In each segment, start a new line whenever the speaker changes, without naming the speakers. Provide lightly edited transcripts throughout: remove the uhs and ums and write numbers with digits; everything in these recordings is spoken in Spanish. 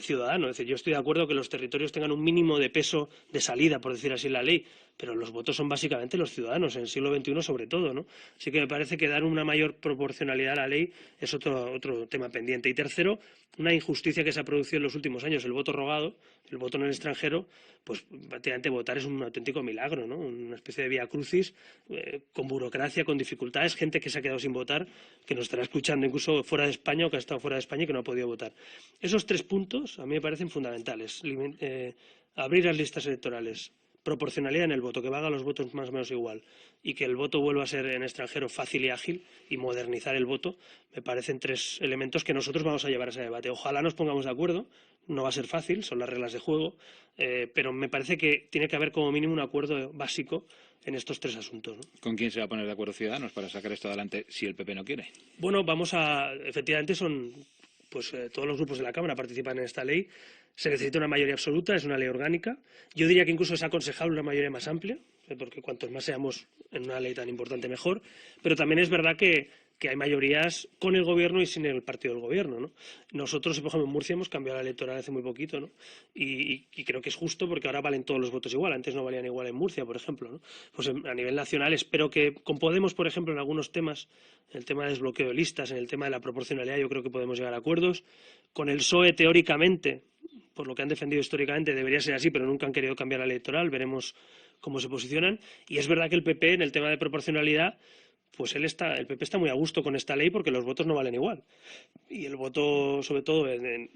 ciudadano. Es decir, yo estoy de acuerdo que los territorios tengan un mínimo de peso de salida, por decir así, en la ley, pero los votos son básicamente los ciudadanos, en el siglo XXI sobre todo, ¿no? Así que me parece que dar una mayor proporcionalidad a la ley es otro tema pendiente. Y tercero, una injusticia que se ha producido en los últimos años, el voto rogado, el voto en el extranjero, pues prácticamente votar es un auténtico milagro, ¿no? Una especie de vía crucis, con burocracia, con dificultades, gente que se ha quedado sin votar, que nos estará escuchando incluso fuera de España o que ha estado fuera de España y que no ha podido votar. Esos 3 puntos a mí me parecen fundamentales. Abrir las listas electorales, proporcionalidad en el voto, que valga los votos más o menos igual y que el voto vuelva a ser en extranjero fácil y ágil y modernizar el voto, me parecen 3 elementos que nosotros vamos a llevar a ese debate. Ojalá nos pongamos de acuerdo, no va a ser fácil, son las reglas de juego, pero me parece que tiene que haber como mínimo un acuerdo básico en estos 3 asuntos, ¿no?
¿Con quién se va a poner de acuerdo Ciudadanos para sacar esto adelante si el PP no quiere?
Bueno, efectivamente son, pues todos los grupos de la Cámara participan en esta ley. Se necesita una mayoría absoluta, es una ley orgánica. Yo diría que incluso es aconsejable una mayoría más amplia, porque cuantos más seamos en una ley tan importante mejor. Pero también es verdad que hay mayorías con el gobierno y sin el partido del gobierno, ¿no? Nosotros, por ejemplo, en Murcia hemos cambiado la electoral hace muy poquito, ¿no? Y creo que es justo porque ahora valen todos los votos igual. Antes no valían igual en Murcia, por ejemplo, ¿no? Pues a nivel nacional espero que con Podemos, por ejemplo, en algunos temas, en el tema de desbloqueo de listas, en el tema de la proporcionalidad, yo creo que podemos llegar a acuerdos. Con el PSOE, teóricamente, por lo que han defendido históricamente, debería ser así, pero nunca han querido cambiar la electoral. Veremos cómo se posicionan. Y es verdad que el PP, en el tema de proporcionalidad, pues el PP está muy a gusto con esta ley porque los votos no valen igual. Y el voto, sobre todo en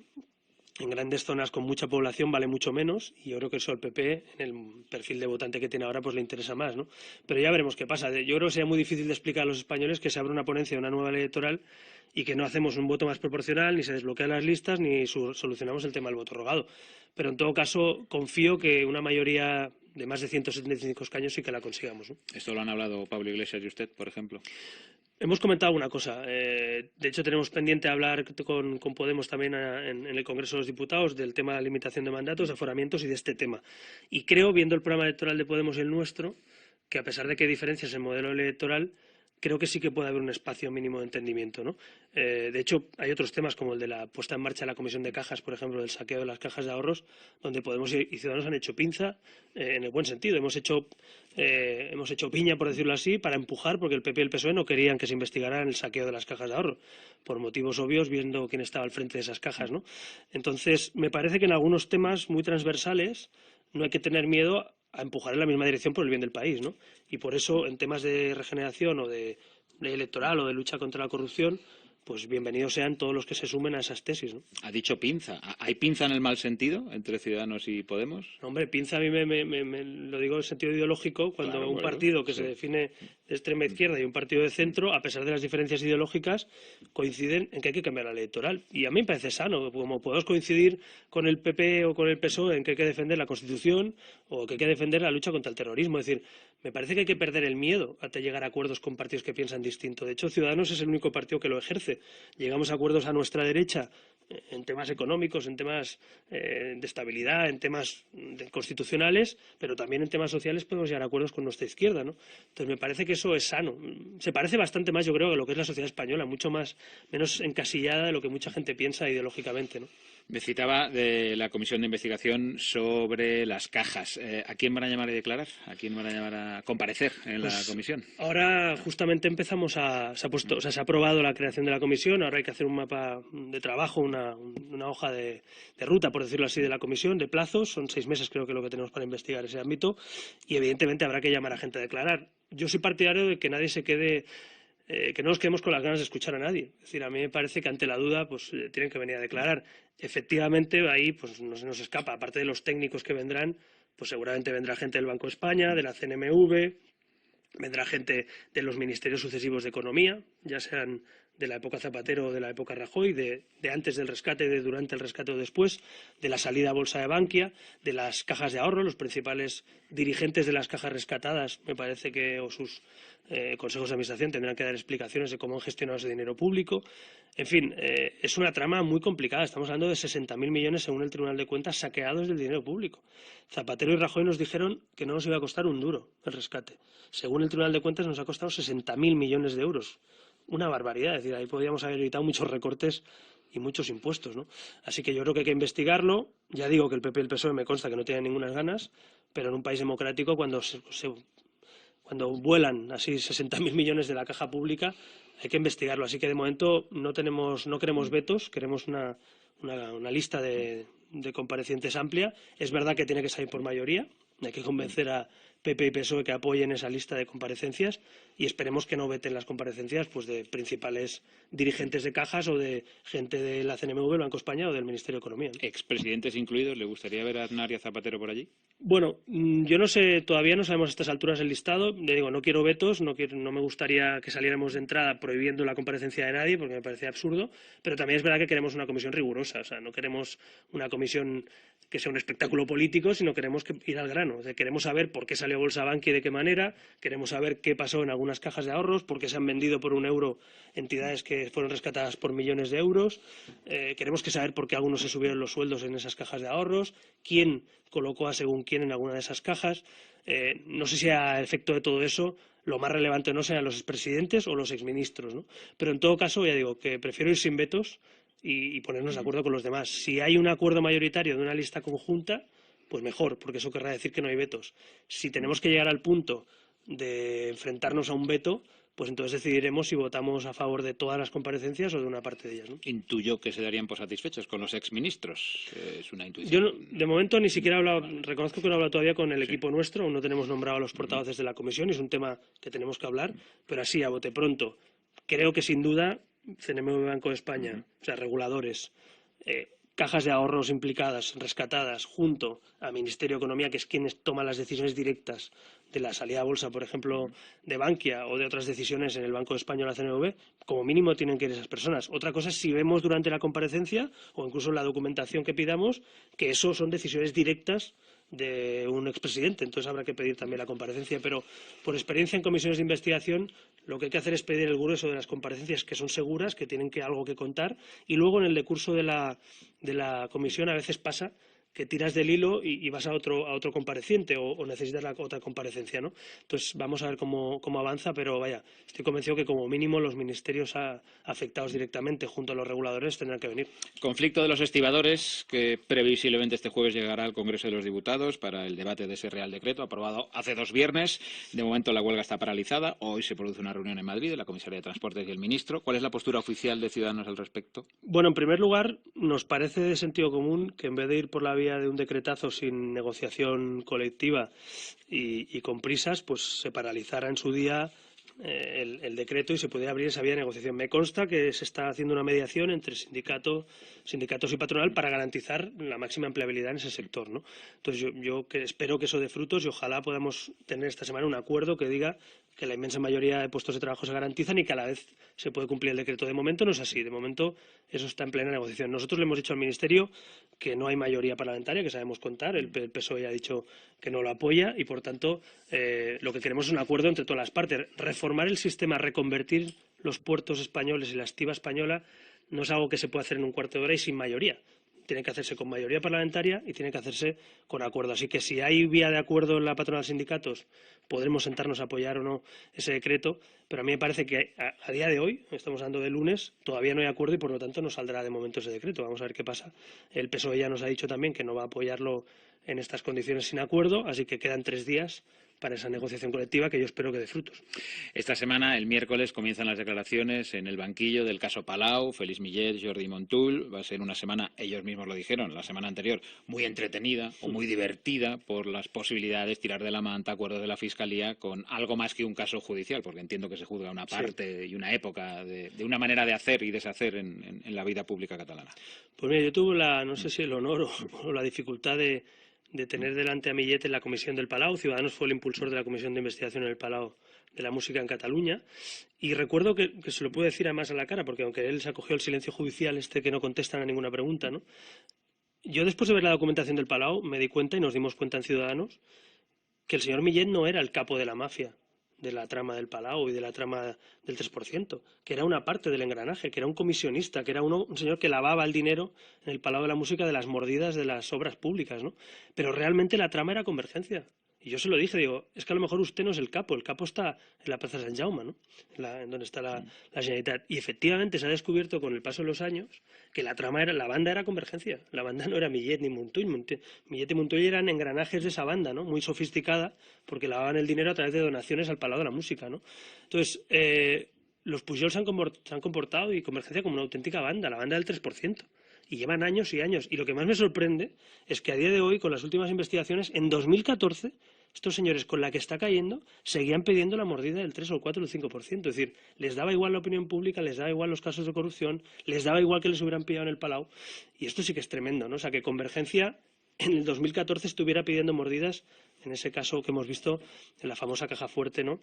grandes zonas con mucha población, vale mucho menos, y yo creo que eso al PP, en el perfil de votante que tiene ahora, pues le interesa más, ¿no? Pero ya veremos qué pasa. Yo creo que sería muy difícil de explicar a los españoles que se abre una ponencia de una nueva ley electoral y que no hacemos un voto más proporcional, ni se desbloquean las listas, ni solucionamos el tema del voto rogado. Pero en todo caso, confío que una mayoría de más de 175 escaños sí que la consigamos, ¿no?
Esto lo han hablado Pablo Iglesias y usted, por ejemplo.
Hemos comentado una cosa. De hecho, tenemos pendiente hablar con Podemos también en el Congreso de los Diputados del tema de la limitación de mandatos, de aforamientos y de este tema. Y creo, viendo el programa electoral de Podemos y el nuestro, que a pesar de que hay diferencias en el modelo electoral, creo que sí que puede haber un espacio mínimo de entendimiento, ¿no? De hecho, hay otros temas como el de la puesta en marcha de la comisión de cajas, por ejemplo, del saqueo de las cajas de ahorros, donde Podemos y Ciudadanos han hecho pinza en el buen sentido. Hemos hecho piña, por decirlo así, para empujar, porque el PP y el PSOE no querían que se investigara el saqueo de las cajas de ahorro, por motivos obvios, viendo quién estaba al frente de esas cajas, ¿no? Entonces, me parece que en algunos temas muy transversales no hay que tener miedo a empujar en la misma dirección por el bien del país, ¿no? Y por eso, en temas de regeneración o de ley electoral o de lucha contra la corrupción, pues bienvenidos sean todos los que se sumen a esas tesis, ¿no?
Ha dicho pinza. ¿Hay pinza en el mal sentido entre Ciudadanos y Podemos?
Hombre, pinza a mí lo digo en sentido ideológico, cuando
Claro,
un
bueno,
partido que
sí.
se define de extrema izquierda y un partido de centro, a pesar de las diferencias ideológicas, coinciden en que hay que cambiar la ley electoral. Y a mí me parece sano, como podemos coincidir con el PP o con el PSOE en que hay que defender la Constitución o que hay que defender la lucha contra el terrorismo. Es decir, me parece que hay que perder el miedo a llegar a acuerdos con partidos que piensan distinto. De hecho, Ciudadanos es el único partido que lo ejerce. Llegamos a acuerdos a nuestra derecha en temas económicos, en temas de estabilidad, en temas constitucionales, pero también en temas sociales podemos llegar a acuerdos con nuestra izquierda, ¿no? Entonces me parece que eso es sano. Se parece bastante más, yo creo, a lo que es la sociedad española, menos encasillada de lo que mucha gente piensa ideológicamente, ¿no?
Me citaba de la comisión de investigación sobre las cajas. ¿A quién van a llamar a declarar? ¿A quién van a llamar a comparecer en la comisión?
Ahora justamente se ha aprobado la creación de la comisión, ahora hay que hacer un mapa de trabajo, una hoja de ruta, por decirlo así, de la comisión, de plazos, son 6 meses creo que lo que tenemos para investigar ese ámbito y evidentemente habrá que llamar a gente a declarar. Yo soy partidario de que nadie se quede que no nos quedemos con las ganas de escuchar a nadie. Es decir, a mí me parece que ante la duda pues tienen que venir a declarar. Efectivamente, ahí pues no se nos escapa, aparte de los técnicos que vendrán, pues seguramente vendrá gente del Banco de España, de la CNMV, vendrá gente de los ministerios sucesivos de Economía, ya sean de la época Zapatero o de la época Rajoy, de antes del rescate, de durante el rescate o después, de la salida a bolsa de Bankia, de las cajas de ahorro, los principales dirigentes de las cajas rescatadas, me parece que, o sus consejos de administración tendrán que dar explicaciones de cómo han gestionado ese dinero público. En fin, es una trama muy complicada. Estamos hablando de 60.000 millones, según el Tribunal de Cuentas, saqueados del dinero público. Zapatero y Rajoy nos dijeron que no nos iba a costar un duro el rescate. Según el Tribunal de Cuentas, nos ha costado 60.000 millones de euros. Una barbaridad. Es decir, ahí podríamos haber evitado muchos recortes y muchos impuestos, ¿no? Así que yo creo que hay que investigarlo. Ya digo que el PP y el PSOE me consta que no tienen ninguna ganas, pero en un país democrático cuando vuelan así 60.000 millones de la caja pública, hay que investigarlo. Así que de momento no queremos vetos, queremos una lista de comparecientes amplia. Es verdad que tiene que salir por mayoría. Hay que convencer a PP y PSOE que apoyen esa lista de comparecencias y esperemos que no veten las comparecencias pues, de principales dirigentes de cajas o de gente de la CNMV, el Banco de España o del Ministerio de Economía, ¿no?
Expresidentes incluidos, ¿le gustaría ver a Aznar y a Zapatero por allí?
Bueno, yo no sé, todavía no sabemos a estas alturas el listado. Le digo, no quiero vetos, no me gustaría que saliéramos de entrada prohibiendo la comparecencia de nadie, porque me parece absurdo, pero también es verdad que queremos una comisión rigurosa, o sea, no queremos una comisión que sea un espectáculo político, sino queremos ir al grano. O sea, queremos saber por qué salió Bolsa Banqui y de qué manera, queremos saber qué pasó en algunas cajas de ahorros, por qué se han vendido por €1 entidades que fueron rescatadas por millones de euros, queremos saber por qué algunos se subieron los sueldos en esas cajas de ahorros, quién colocó a según quién en alguna de esas cajas. No sé si a efecto de todo eso lo más relevante no sean los expresidentes o los exministros, ¿no? Pero en todo caso, ya digo, que prefiero ir sin vetos y ponernos de acuerdo con los demás. Si hay un acuerdo mayoritario de una lista conjunta, pues mejor, porque eso querrá decir que no hay vetos. Si tenemos que llegar al punto de enfrentarnos a un veto, pues entonces decidiremos si votamos a favor de todas las comparecencias o de una parte de ellas, ¿no?
Intuyo que se darían por satisfechos con los exministros. Es una
Yo
intuición.
de momento ni siquiera he hablado, reconozco que no he hablado todavía con el equipo nuestro, aún no tenemos nombrado a los portavoces de la comisión y es un tema que tenemos que hablar, pero así, a bote pronto, creo que sin duda CNMV, Banco de España, o sea, reguladores, cajas de ahorros implicadas, rescatadas, junto a Ministerio de Economía, que es quien toma las decisiones directas de la salida a bolsa, por ejemplo, de Bankia o de otras decisiones en el Banco de España o la CNMV, como mínimo tienen que ir esas personas. Otra cosa es si vemos durante la comparecencia o incluso en la documentación que pidamos que eso son decisiones directas de un expresidente. Entonces habrá que pedir también la comparecencia. Pero por experiencia en comisiones de investigación, lo que hay que hacer es pedir el grueso de las comparecencias que son seguras, que tienen algo que contar, y luego en el decurso de la comisión a veces pasa que tiras del hilo y vas a otro compareciente o necesitas la otra comparecencia, ¿no? Entonces vamos a ver cómo avanza, pero vaya, estoy convencido que como mínimo los ministerios afectados directamente junto a los reguladores tendrán que venir.
Conflicto de los estibadores que previsiblemente este jueves llegará al Congreso de los Diputados para el debate de ese Real Decreto aprobado hace 2 viernes. De momento la huelga está paralizada. Hoy se produce una reunión en Madrid de la comisaria de Transportes y el ministro. ¿Cuál es la postura oficial de Ciudadanos al respecto?
Bueno, en primer lugar, nos parece de sentido común que en vez de ir por la vía de un decretazo sin negociación colectiva y con prisas, pues se paralizara en su día el decreto y se pudiera abrir esa vía de negociación. Me consta que se está haciendo una mediación entre sindicatos y patronal para garantizar la máxima empleabilidad en ese sector, ¿no? Entonces yo espero que eso dé frutos y ojalá podamos tener esta semana un acuerdo que diga que la inmensa mayoría de puestos de trabajo se garantizan y que a la vez se puede cumplir el decreto. De momento no es así. De momento eso está en plena negociación. Nosotros le hemos dicho al Ministerio que no hay mayoría parlamentaria, que sabemos contar. El PSOE ha dicho que no lo apoya y, por tanto, lo que queremos es un acuerdo entre todas las partes. Reformar el sistema, reconvertir los puertos españoles y la estiba española no es algo que se puede hacer en un cuarto de hora y sin mayoría. Tiene que hacerse con mayoría parlamentaria y tiene que hacerse con acuerdo. Así que si hay vía de acuerdo en la patronal de sindicatos, podremos sentarnos a apoyar o no ese decreto. Pero a mí me parece que a día de hoy, estamos hablando de lunes, todavía no hay acuerdo y por lo tanto no saldrá de momento ese decreto. Vamos a ver qué pasa. El PSOE ya nos ha dicho también que no va a apoyarlo en estas condiciones sin acuerdo, así que quedan 3 días para esa negociación colectiva que yo espero que dé frutos.
Esta semana, el miércoles, comienzan las declaraciones en el banquillo del caso Palau, Félix Millet, Jordi Montul. Va a ser una semana, ellos mismos lo dijeron, la semana anterior, muy entretenida o muy divertida por las posibilidades, tirar de la manta, acuerdos de la Fiscalía, con algo más que un caso judicial, porque entiendo que se juzga una parte y una época de una manera de hacer y deshacer en la vida pública catalana.
Pues mira, yo tuve no sé si el honor o la dificultad de tener delante a Millet en la comisión del Palau. Ciudadanos fue el impulsor de la comisión de investigación en el Palau de la música en Cataluña. Y recuerdo que se lo puedo decir además a la cara, porque aunque él se acogió al silencio judicial que no contestan a ninguna pregunta, ¿no? Yo después de ver la documentación del Palau me di cuenta y nos dimos cuenta en Ciudadanos que el señor Millet no era el capo de la mafia de la trama del Palau y de la trama del 3%, que era una parte del engranaje, que era un comisionista, que era un señor que lavaba el dinero en el Palau de la Música de las mordidas de las obras públicas, ¿no? Pero realmente la trama era Convergencia. Y yo se lo dije, digo, es que a lo mejor usted no es el capo está en la Plaza Sant Jaume, ¿no? En donde está la Generalitat. Y efectivamente se ha descubierto con el paso de los años que la banda era Convergencia, la banda no era Millet ni Montull. Millet y Montull eran engranajes de esa banda, ¿no? Muy sofisticada, porque lavaban el dinero a través de donaciones al Palau de la Música, ¿no? Entonces, los Pujol se han comportado y Convergencia como una auténtica banda, la banda del 3%. Y llevan años y años. Y lo que más me sorprende es que a día de hoy, con las últimas investigaciones, en 2014, estos señores con la que está cayendo seguían pidiendo la mordida del 3 o el 4 o el 5%. Es decir, les daba igual la opinión pública, les daba igual los casos de corrupción, les daba igual que les hubieran pillado en el Palau. Y esto sí que es tremendo, ¿no? O sea, que Convergencia en el 2014 estuviera pidiendo mordidas, en ese caso que hemos visto en la famosa caja fuerte, ¿no?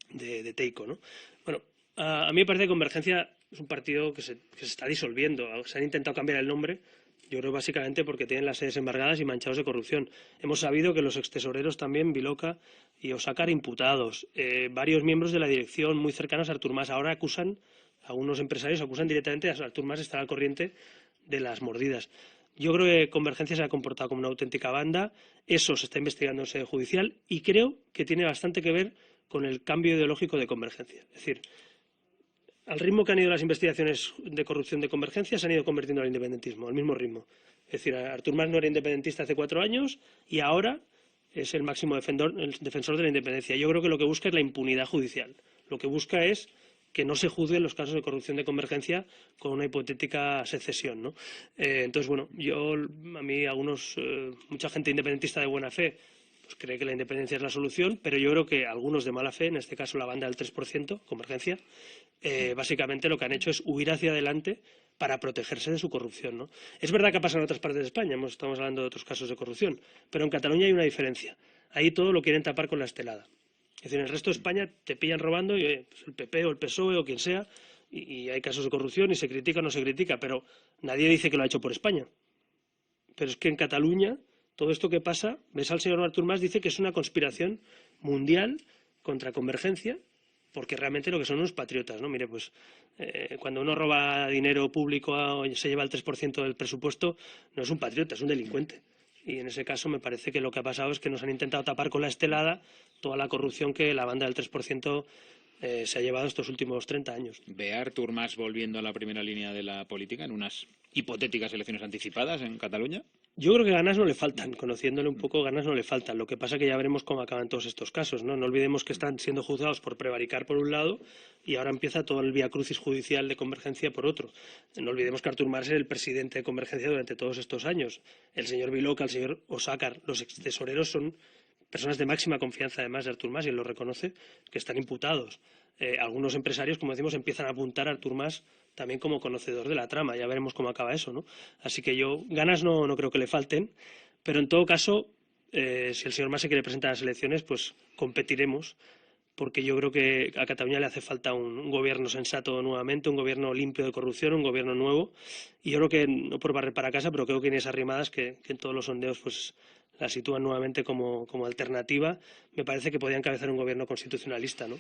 De Teico, ¿no? Bueno, a mí me parece que Convergencia es un partido que se está disolviendo. Se han intentado cambiar el nombre, yo creo básicamente porque tienen las sedes embargadas y manchados de corrupción. Hemos sabido que los extesoreros también, Viloca y Osácar, imputados. Varios miembros de la dirección muy cercanos a Artur Mas ahora acusan, algunos empresarios acusan directamente a Artur Mas de estar al corriente de las mordidas. Yo creo que Convergencia se ha comportado como una auténtica banda, eso se está investigando en sede judicial y creo que tiene bastante que ver con el cambio ideológico de Convergencia. Es decir, al ritmo que han ido las investigaciones de corrupción de Convergencia, se han ido convirtiendo al independentismo, al mismo ritmo. Es decir, Artur Mas no era independentista hace 4 años y ahora es el máximo defensor de la independencia. Yo creo que lo que busca es la impunidad judicial. Lo que busca es que no se juzguen los casos de corrupción de Convergencia con una hipotética secesión, ¿no? Entonces, bueno, a mí mucha gente independentista de buena fe pues cree que la independencia es la solución, pero yo creo que algunos de mala fe, en este caso la banda del 3%, Convergencia, básicamente lo que han hecho es huir hacia adelante para protegerse de su corrupción, ¿no? Es verdad que ha pasado en otras partes de España, estamos hablando de otros casos de corrupción, pero en Cataluña hay una diferencia. Ahí todo lo quieren tapar con la estelada. Es decir, en el resto de España te pillan robando y pues el PP o el PSOE o quien sea, y hay casos de corrupción y se critica o no se critica, pero nadie dice que lo ha hecho por España. Pero es que en Cataluña, todo esto que pasa, ves al señor Artur Mas, dice que es una conspiración mundial contra Convergencia, porque realmente lo que son unos patriotas, ¿no? Mire, pues cuando uno roba dinero público o se lleva el 3% del presupuesto, no es un patriota, es un delincuente. Y en ese caso me parece que lo que ha pasado es que nos han intentado tapar con la estelada toda la corrupción que la banda del 3% se ha llevado estos últimos 30 años.
¿Ve a Artur Mas volviendo a la primera línea de la política en unas hipotéticas elecciones anticipadas en Cataluña?
Yo creo que ganas no le faltan, conociéndole un poco, ganas no le faltan. Lo que pasa es que ya veremos cómo acaban todos estos casos, ¿no? No olvidemos que están siendo juzgados por prevaricar por un lado y ahora empieza todo el viacrucis judicial de Convergencia por otro. No olvidemos que Artur Mas es el presidente de Convergencia durante todos estos años. El señor Viloca, el señor Osácar, los extesoreros son personas de máxima confianza además de Artur Mas y él lo reconoce, que están imputados. Algunos empresarios, como decimos, empiezan a apuntar a Artur Mas también como conocedor de la trama. Ya veremos cómo acaba eso, ¿no? Así que yo ganas no creo que le falten, pero en todo caso, si el señor Mas se quiere presentar a las elecciones, pues competiremos, porque yo creo que a Cataluña le hace falta un gobierno sensato nuevamente, un gobierno limpio de corrupción, un gobierno nuevo. Y yo creo que, no por barrer para casa, pero creo que Inés Arrimadas, que en todos los sondeos pues la sitúan nuevamente como alternativa, me parece que podría encabezar un gobierno constitucionalista, ¿no?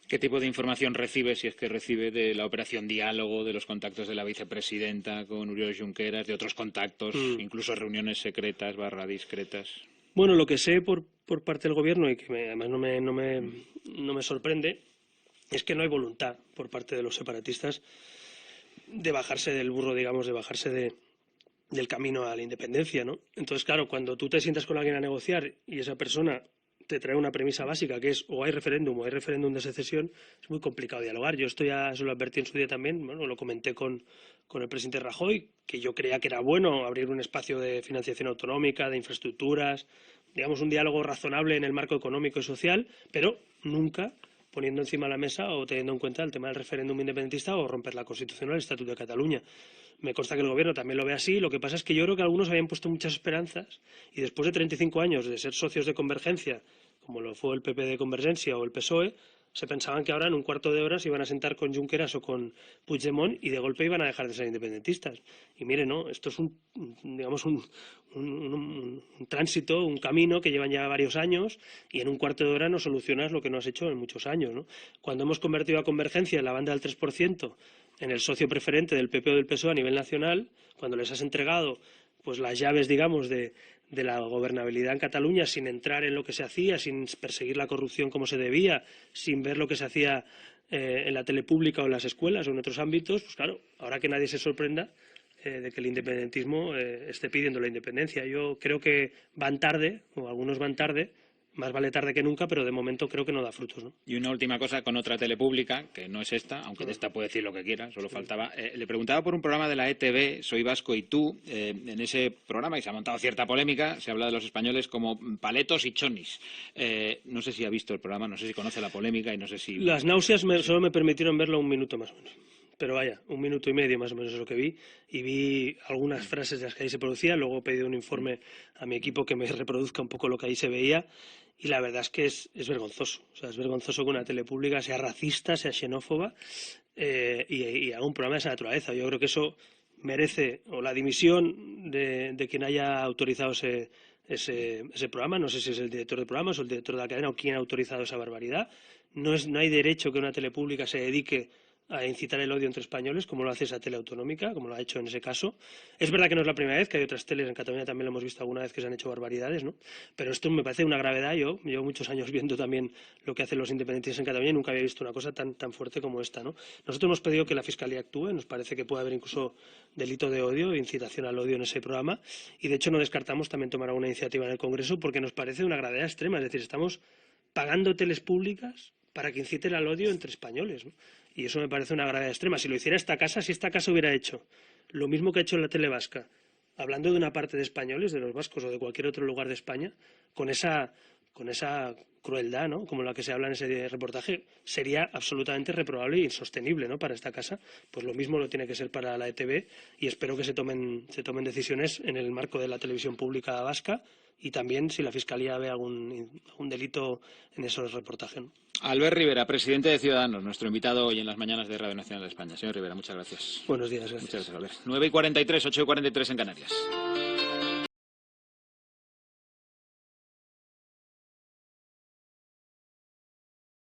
¿Qué tipo de información recibe, si es que recibe, de la operación Diálogo, de los contactos de la vicepresidenta con Oriol Junqueras, de otros contactos, incluso reuniones secretas / discretas?
Bueno, lo que sé por parte del gobierno y que además no me sorprende es que no hay voluntad por parte de los separatistas de bajarse del burro, digamos, de bajarse del camino a la independencia, ¿no? Entonces, claro, cuando tú te sientas con alguien a negociar y esa persona te trae una premisa básica que es o hay referéndum de secesión, es muy complicado dialogar. Yo esto ya se lo advertí en su día también, bueno, lo comenté con el presidente Rajoy, que yo creía que era bueno abrir un espacio de financiación autonómica, de infraestructuras, digamos un diálogo razonable en el marco económico y social, pero nunca poniendo encima de la mesa o teniendo en cuenta el tema del referéndum independentista o romper la Constitución o el Estatuto de Cataluña. Me consta que el gobierno también lo ve así. Lo que pasa es que yo creo que algunos habían puesto muchas esperanzas y después de 35 años de ser socios de Convergencia, como lo fue el PP de Convergencia o el PSOE, se pensaban que ahora en un cuarto de hora se iban a sentar con Junqueras o con Puigdemont y de golpe iban a dejar de ser independentistas. Y mire, no, esto es digamos un tránsito, un camino que llevan ya varios años y en un cuarto de hora no solucionas lo que no has hecho en muchos años, ¿no? Cuando hemos convertido a Convergencia en la banda del 3%, en el socio preferente del PP o del PSOE a nivel nacional, cuando les has entregado pues las llaves, digamos, de de la gobernabilidad en Cataluña sin entrar en lo que se hacía, sin perseguir la corrupción como se debía, sin ver lo que se hacía en la tele pública o en las escuelas o en otros ámbitos, pues claro, ahora que nadie se sorprenda de que el independentismo esté pidiendo la independencia. Yo creo que van tarde, o algunos van tarde, más vale tarde que nunca, pero de momento creo que no da frutos, ¿no?
Y una última cosa con otra tele pública, que no es esta, aunque de esta puede decir lo que quiera, solo faltaba. Le preguntaba por un programa de la ETV, Soy Vasco y tú. En ese programa, y se ha montado cierta polémica, se habla de los españoles como paletos y chonis. No sé si ha visto el programa, no sé si conoce la polémica y no sé si...
Las náuseas solo me permitieron verlo un minuto más o menos. Pero vaya, 1 minuto y medio más o menos es lo que vi. Y vi algunas frases de las que ahí se producían. Luego he pedido un informe a mi equipo que me reproduzca un poco lo que ahí se veía. Y la verdad es que es vergonzoso. O sea, es vergonzoso que una tele pública sea racista, sea xenófoba y haga un programa de esa naturaleza. Yo creo que eso merece o la dimisión de quien haya autorizado ese programa. No sé si es el director del programa o el director de la cadena o quién ha autorizado esa barbaridad. No hay derecho que una tele pública se dedique a incitar el odio entre españoles, como lo hace esa tele autonómica, como lo ha hecho en ese caso. Es verdad que no es la primera vez, que hay otras teles, en Cataluña también lo hemos visto alguna vez que se han hecho barbaridades, ¿no? Pero esto me parece una gravedad. Yo llevo muchos años viendo también lo que hacen los independentistas en Cataluña y nunca había visto una cosa tan fuerte como esta, ¿no? Nosotros hemos pedido que la Fiscalía actúe, nos parece que puede haber incluso delito de odio, incitación al odio en ese programa, y de hecho no descartamos también tomar alguna iniciativa en el Congreso porque nos parece una gravedad extrema, es decir, estamos pagando teles públicas para que inciten al odio entre españoles, ¿no? Y eso me parece una gravedad extrema. Si lo hiciera esta casa, si esta casa hubiera hecho lo mismo que ha hecho la tele vasca, hablando de una parte de españoles, de los vascos o de cualquier otro lugar de España, con esa crueldad, ¿no?, como la que se habla en ese reportaje, sería absolutamente reprobable e insostenible, ¿no?, para esta casa. Pues lo mismo lo tiene que ser para la ETV y espero que se tomen decisiones en el marco de la televisión pública vasca y también si la Fiscalía ve algún delito en esos reportajes, ¿no?
Albert Rivera, presidente de Ciudadanos, nuestro invitado hoy en las mañanas de Radio Nacional de España. Señor Rivera, muchas gracias.
Buenos días, gracias.
Muchas gracias, Albert. 9:43, 8:43 en Canarias.